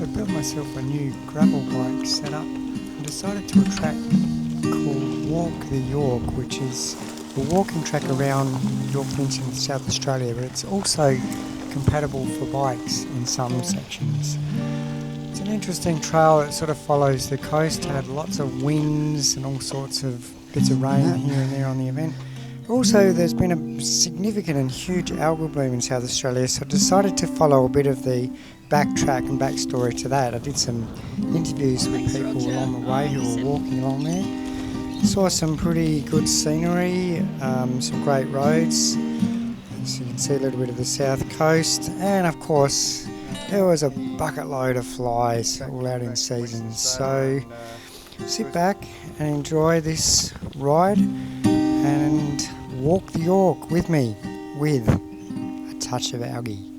I built myself a new gravel bike setup and decided to a track called Walk the Yorke, which is a walking track around Yorke Peninsula in South Australia, but it's also compatible for bikes in some sections. It's an interesting trail that sort of follows the coast, had lots of winds and all sorts of bits of rain here and there on the event. Also, there's been a significant and huge algal bloom in South Australia, so I decided to follow a bit of the backtrack and backstory to that. I did some interviews with people along the way who were walking along there. Saw some pretty good scenery, some great roads. So you can see a little bit of the south coast, and of course there was a bucket load of flies all out in season. So sit back and enjoy this ride and walk the Yorke with me with a touch of algae.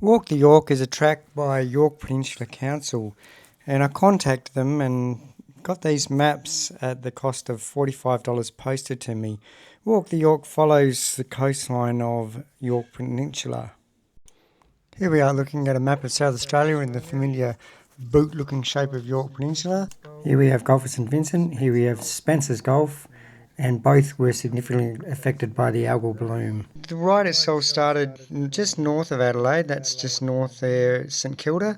Walk the Yorke is a track by Yorke Peninsula Council, and I contacted them and got these maps at the cost of $45 posted to me. Walk the Yorke follows the coastline of Yorke Peninsula. Here we are looking at a map of South Australia in the familiar boot-looking shape of Yorke Peninsula. Here we have Golf at St Vincent, here we have Spencer's Golf, and both were significantly affected by the algal bloom. The ride itself started just north of Adelaide, that's just north there, St Kilda.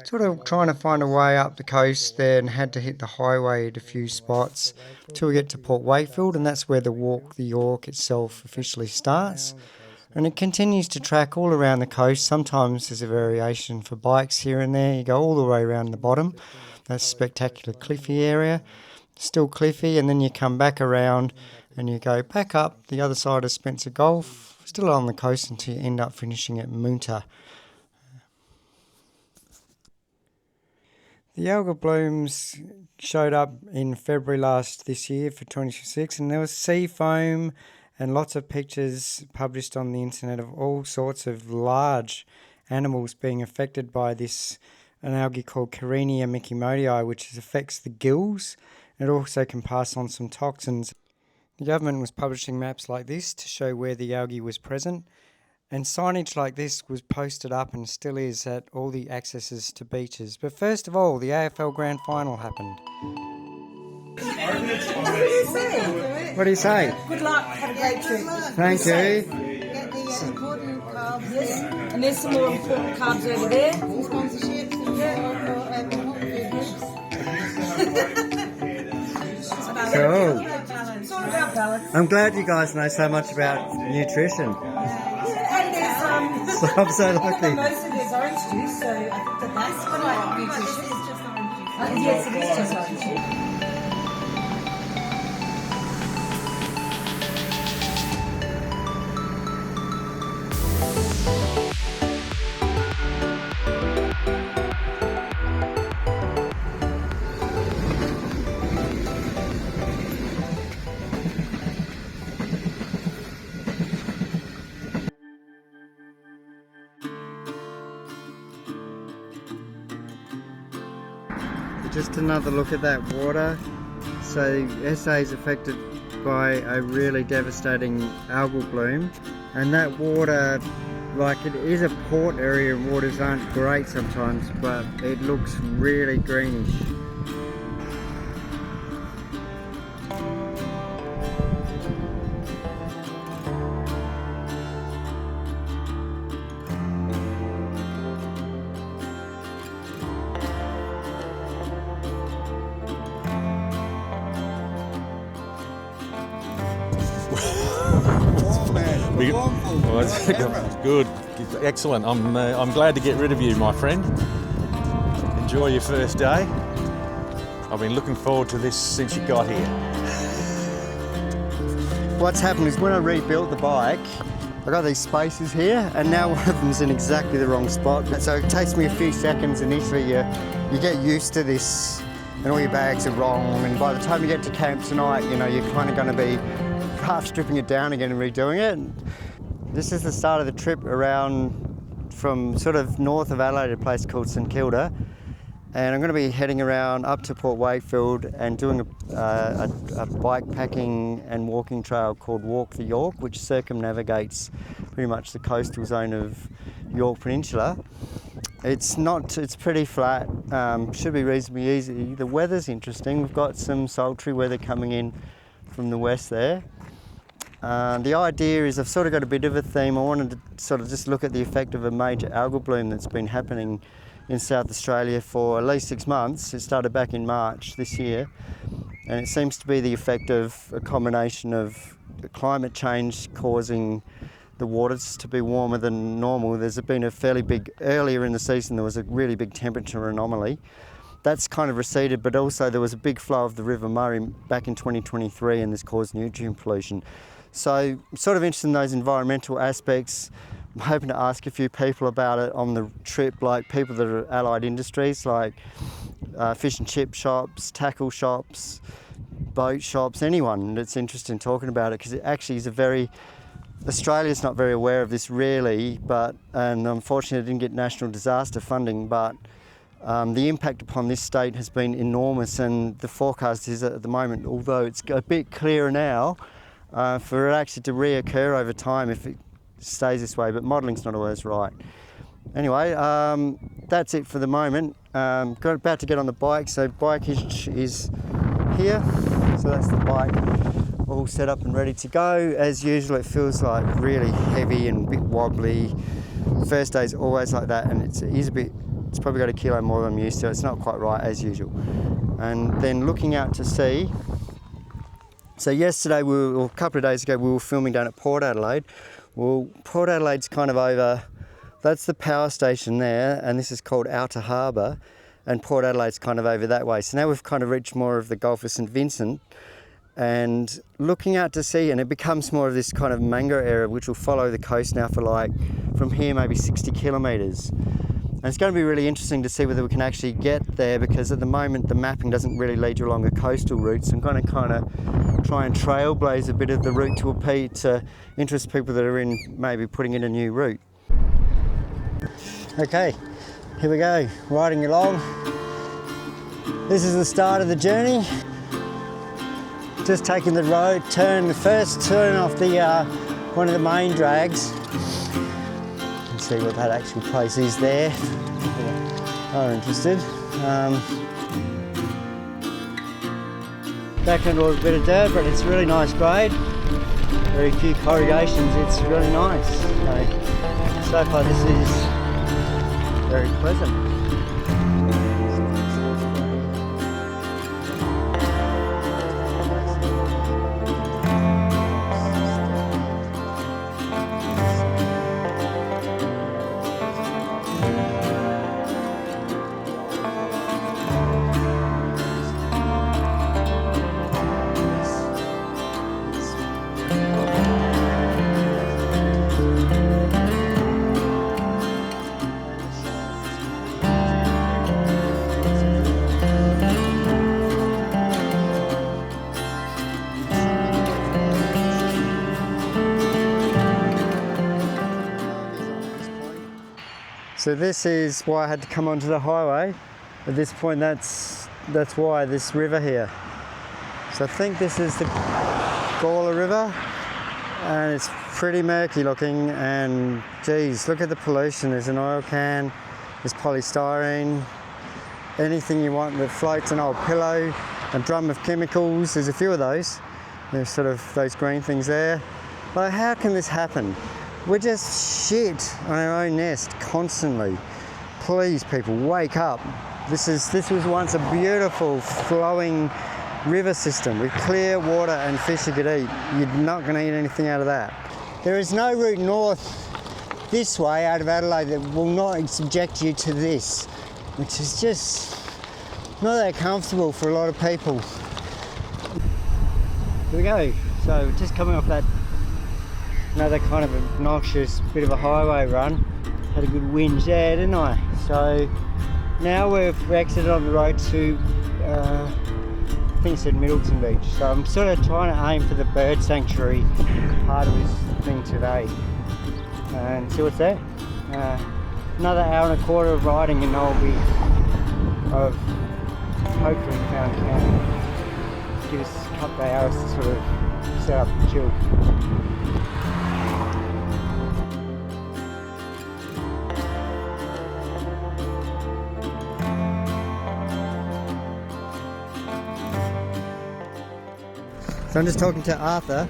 Sort of trying to find a way up the coast there and had to hit the highway at a few spots till we get to Port Wakefield, and that's where the Walk the Yorke itself officially starts. And it continues to track all around the coast. Sometimes there's a variation for bikes here and there. You go all the way around the bottom. That's a spectacular cliffy area. Still cliffy, and then you come back around and you go back up the other side of Spencer Golf, still on the coast until you end up finishing at Moonta. The algal blooms showed up in February this year for 2026, and there was sea foam and lots of pictures published on the internet of all sorts of large animals being affected by an algae called Karenia micomodii, which affects the gills. It also can pass on some toxins. The government was publishing maps like this to show where the algae was present, and signage like this was posted up and still is at all the accesses to beaches. But first of all, the AFL Grand Final happened. What do you say? Good luck, have a great trip. Thank you. Get the important carbs, yes. And there's some more important carbs over there. Sponsorships Cool. It's all about balance. I'm glad you guys know so much about nutrition. And there's I'm so lucky. most of there's orange juice, so I think that's quite nutritious. It's just orange juice. Yes, it is just orange juice. Just another look at that water. So SA is affected by a really devastating algal bloom, and that water, like, it is a port area and waters aren't great sometimes, but it looks really greenish. Well, it's good, excellent. I'm glad to get rid of you, my friend. Enjoy your first day. I've been looking forward to this since you got here. What's happened is when I rebuilt the bike, I got these spaces here, and now one of them's in exactly the wrong spot. So it takes me a few seconds initially. You get used to this, and all your bags are wrong. And by the time you get to camp tonight, you know, you're kind of going to be half stripping it down again and redoing it. This is the start of the trip around from sort of north of Adelaide, a place called St Kilda, and I'm going to be heading around up to Port Wakefield and doing a bike packing and walking trail called Walk the Yorke, which circumnavigates pretty much the coastal zone of Yorke Peninsula. It's pretty flat, should be reasonably easy. The weather's interesting. We've got some sultry weather coming in from the west there. The idea is I've sort of got a bit of a theme. I wanted to sort of just look at the effect of a major algal bloom that's been happening in South Australia for at least 6 months. It started back in March this year, and it seems to be the effect of a combination of climate change causing the waters to be warmer than normal. There's been a fairly big, earlier in the season there was a really big temperature anomaly. That's kind of receded, but also there was a big flow of the River Murray back in 2023, and this caused nutrient pollution. So I'm sort of interested in those environmental aspects. I'm hoping to ask a few people about it on the trip, like people that are allied industries, like fish and chip shops, tackle shops, boat shops, anyone that's interested in talking about it, because it actually is Australia's not very aware of this really, and unfortunately it didn't get national disaster funding, but the impact upon this state has been enormous, and the forecast is at the moment, although it's a bit clearer now, for it actually to reoccur over time if it stays this way, but modelling's not always right. Anyway, that's it for the moment. About to get on the bike, so bike hitch is here, so that's the bike all set up and ready to go. As usual, it feels like really heavy and a bit wobbly. First day's always like that, and it's probably got a kilo more than I'm used to. It's not quite right as usual. And then looking out to sea. So yesterday, a couple of days ago, we were filming down at Port Adelaide. Well, Port Adelaide's kind of over. That's the power station there, and this is called Outer Harbour, and Port Adelaide's kind of over that way. So now we've kind of reached more of the Gulf of St Vincent, and looking out to sea, and it becomes more of this kind of mango area which will follow the coast now for like from here maybe 60 kilometres. And it's going to be really interesting to see whether we can actually get there, because at the moment the mapping doesn't really lead you along a coastal route, so I'm going to kind of try and trailblaze a bit of the route to interest people that are in maybe putting in a new route. Okay, here we go, riding along. This is the start of the journey. Just taking the road, the first turn off the one of the main drags. You can see what that actual place is there. Are interested. Back into a bit of dirt, but it's really nice grade. Very few corrugations. It's really nice. So far, this is very pleasant. So this is why I had to come onto the highway. At this point, that's why, this river here. So I think this is the Gawler River, and it's pretty murky looking, and geez, look at the pollution. There's an oil can, there's polystyrene, anything you want that floats, an old pillow, a drum of chemicals. There's a few of those. There's sort of those green things there. Like, how can this happen? We're just shit on our own nest constantly. Please, people, wake up. This was once a beautiful flowing river system with clear water and fish you could eat. You're not going to eat anything out of that. There is no route north this way out of Adelaide that will not subject you to this, which is just not that comfortable for a lot of people. Here we go. So just coming off that, another kind of obnoxious bit of a highway run. Had a good whinge there, didn't I? So now we've exited on the road to, I think it said Middleton Beach. So I'm sort of trying to aim for the bird sanctuary part of this thing today. And see what's there. Another hour and a quarter of riding, and I've hopefully found camp. Give us a couple of hours to sort of set up and chill. I'm just talking to Arthur,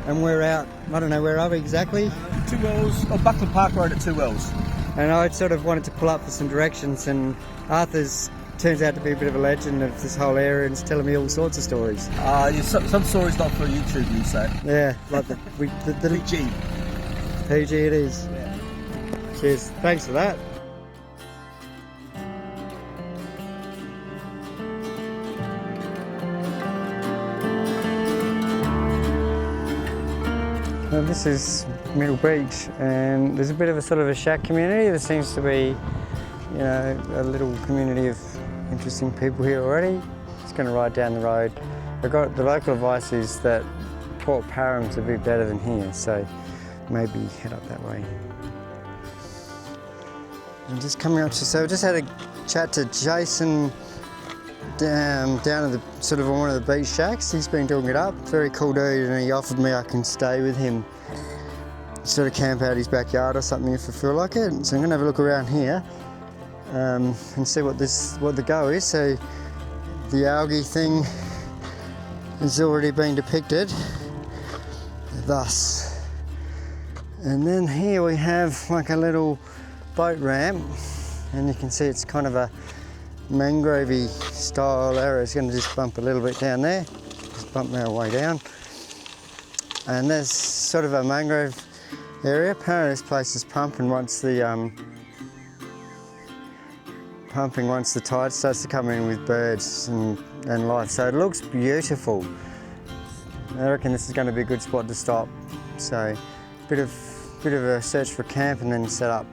and we're out, I don't know, where are we exactly? 2 Wells, or Buckland Park Road at 2 Wells. And I sort of wanted to pull up for some directions, and Arthur's turns out to be a bit of a legend of this whole area and is telling me all sorts of stories. Yeah, some stories not for YouTube, you say. Yeah, like the PG. PG it is. Yeah. Cheers, thanks for that. Well, this is Middle Beach, and there's a bit of a sort of a shack community. There seems to be, you know, a little community of interesting people here already. Just going to ride down the road. The local advice is that Port Parham's a bit better than here, so maybe head up that way. I'm just coming up to, so I just had a chat to Jason down at the sort of one of the beach shacks. He's been doing it up, very cool dude, and he offered me I can stay with him, sort of camp out his backyard or something if I feel like it. So I'm gonna have a look around here and see what the go is. So the algae thing has already been depicted thus, and then here we have like a little boat ramp, and you can see it's kind of a mangrovey style area. It's going to just bump a little bit down there, just bump our way down, and there's sort of a mangrove area. Apparently this place is pumping once the tide starts to come in with birds and life, so it looks beautiful. I reckon this is going to be a good spot to stop, so bit of a search for camp and then set up.